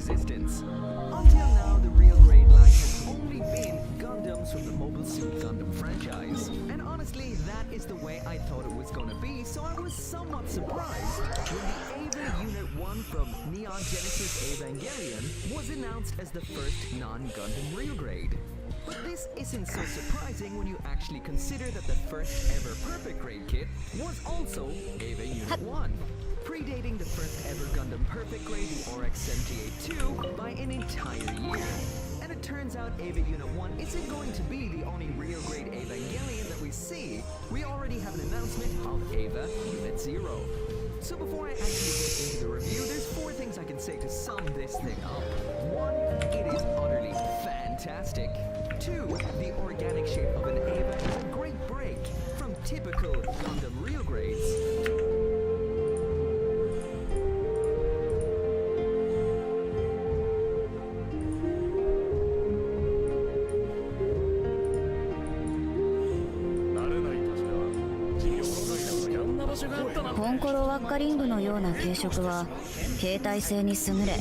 existence. Until now, the real grade line has only been Gundams from the Mobile Suit Gundam franchise. And honestly, that is the way I thought it was gonna be, so I was somewhat surprised when the Ava Unit 1 from Neon Genesis Evangelion was announced as the first non-Gundam real grade. But this isn't so surprising when you actually consider that the first ever Perfect Grade kit was also Ava Unit 1, predating the first ever Gundam Perfect Grade, the RX-78-2, by an entire year. And it turns out Ava Unit 1 isn't going to be the only real grade Evangelion that we see. We already have an announcement of Ava Unit 0. So before I actually get into the review, there's 4 things I can say to sum this thing up. 1, it is utterly fantastic. 2, the organic shape of an Ava is a great break from typical Gundam real grades.コンコロワッカリングのような軽食は携帯性に優れ、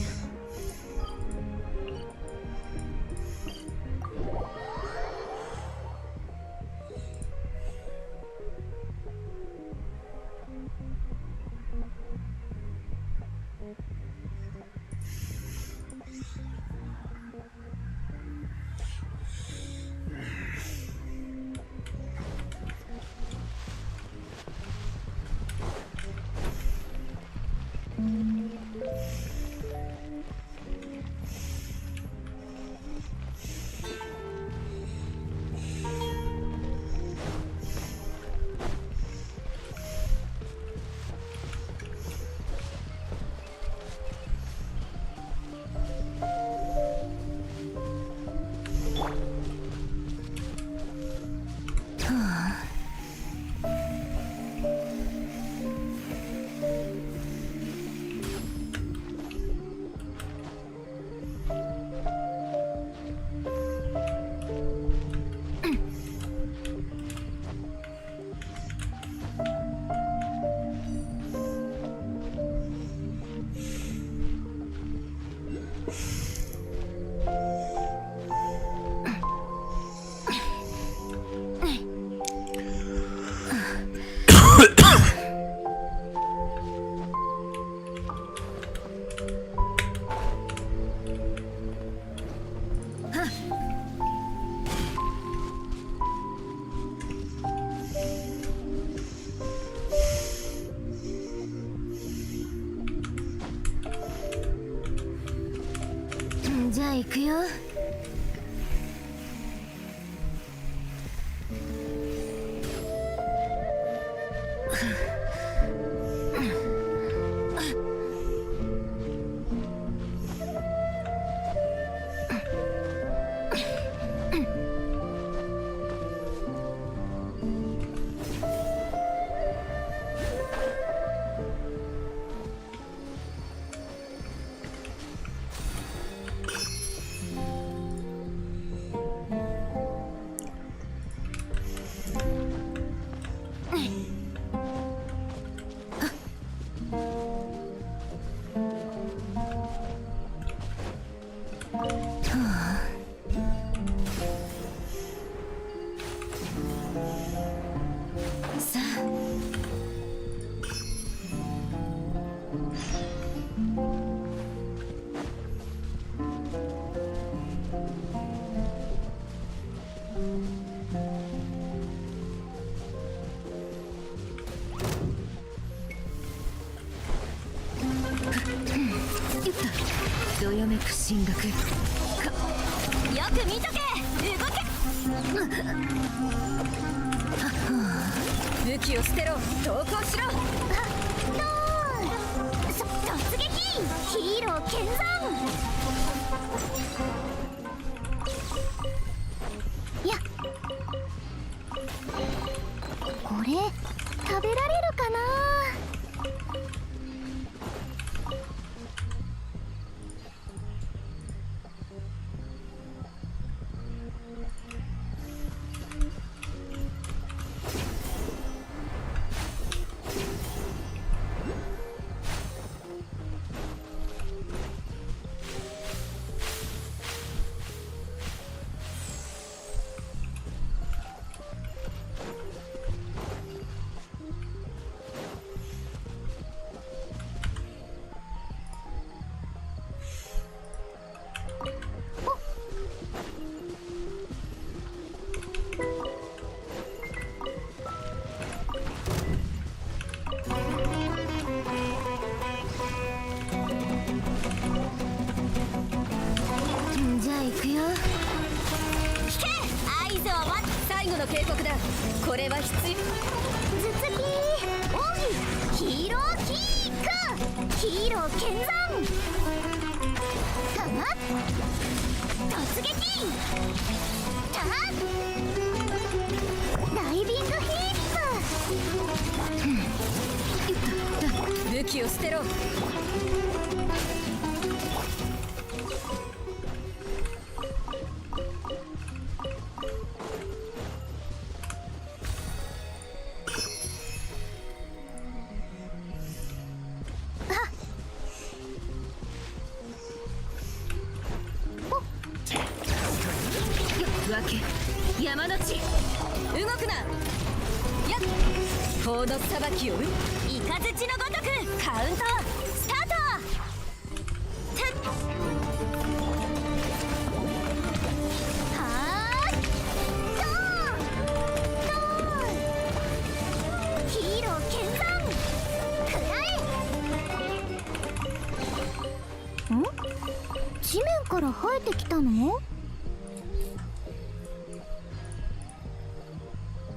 じゃあ行くよ。どよめく進学よく見とけ動け武器を捨てろ投降しろ突撃ヒーロー見参やこれ食べられるかなの警告だ。これは必要。頭突き奥義ヒーローキックヒーロー剣山突撃ダイビングヒッ武器を捨てろ。山の地動くな。やっ法の裁きを雷のごとくカウントスタート。はーいドーンヒーロー剣山食らえん地面から生えてきたのヤッ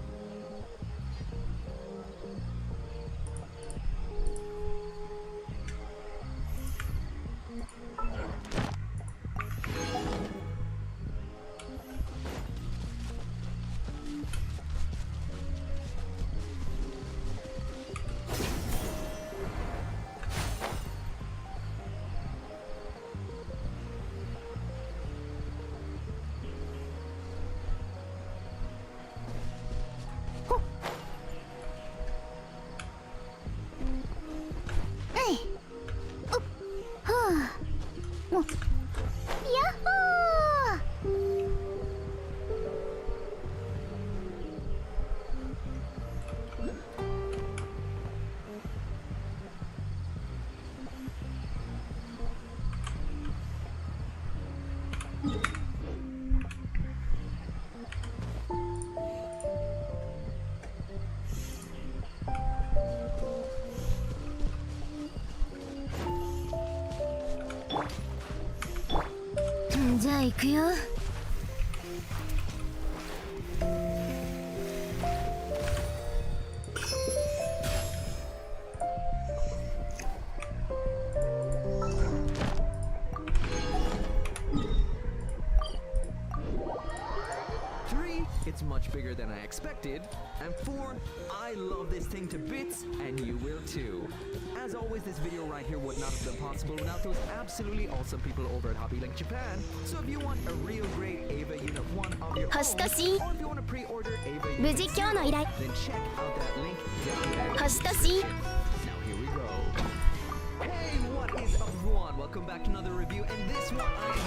ホーじゃあ行くよ。It's much bigger than I expected. And 4, I love this thing to bits, and you will too. As always, this video right here would not have been possible without those absolutely awesome people over at Hobby Link Japan. So if you want a real great Ava Unit 1 of your own, or if you want to pre-order Ava Unit 2, then check out that link down there. 星とし Now here we go. Hey, what is up, everyone? Welcome back to another review, and this one I am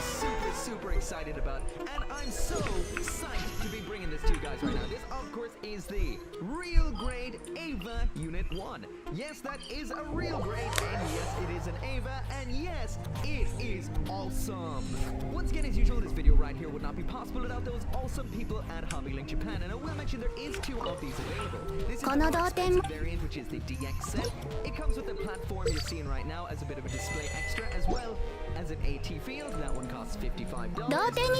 super excited about, and I'm so psyched to be bringing this to you guys right now. This, of course, is the Real Grade Ava Unit 1. Yes, that is a real grade, and yes, it is an Ava, and yes, it is awesome. Once again, as usual, this video right here would not be possible without those awesome people at Hobby Link Japan, and I will mention there is 2 of these available. This is the more expensive variant, which is the DX set. It comes with the platform you're seeing right now as a bit of a display extra, as well as an AT field. That one costs $55.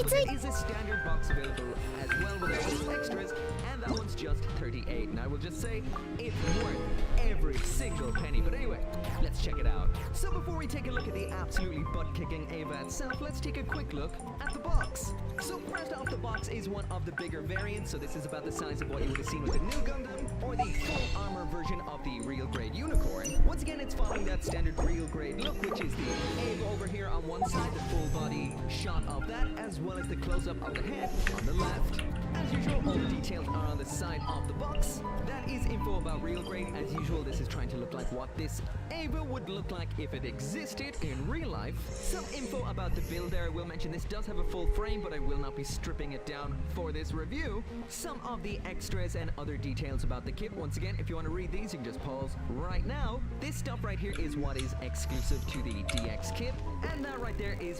There is a standard box available as well with those extras, and that one's just $38. And I will just say, it's worth every single penny. But anyway, let's check it out. So before we take a look at the absolutely butt-kicking Ava itself, let's take a quick look at the box. So first off the box is one of the bigger variants. So this is about the size of what you would have seen with the new Gundam, or the full armor version of the Real Grade Unicorn. Once again, it's following that standard Real Grade look, which is the Ava over here on one side, the full body shot of that, as well as the close-up of the head on the left. As usual, all the details are on the side of the box. That is info about Real Grade. As usual, this is trying to look like what this Ava would look like if it existed in real life. Some info about the build there. I will mention this does have a full frame, but I will not be stripping it down for this review. Some of the extras and other details about the kit. Once again, if you want to read these, you can just pause right now. This stuff right here is what is exclusive to the DX kit, and that right there is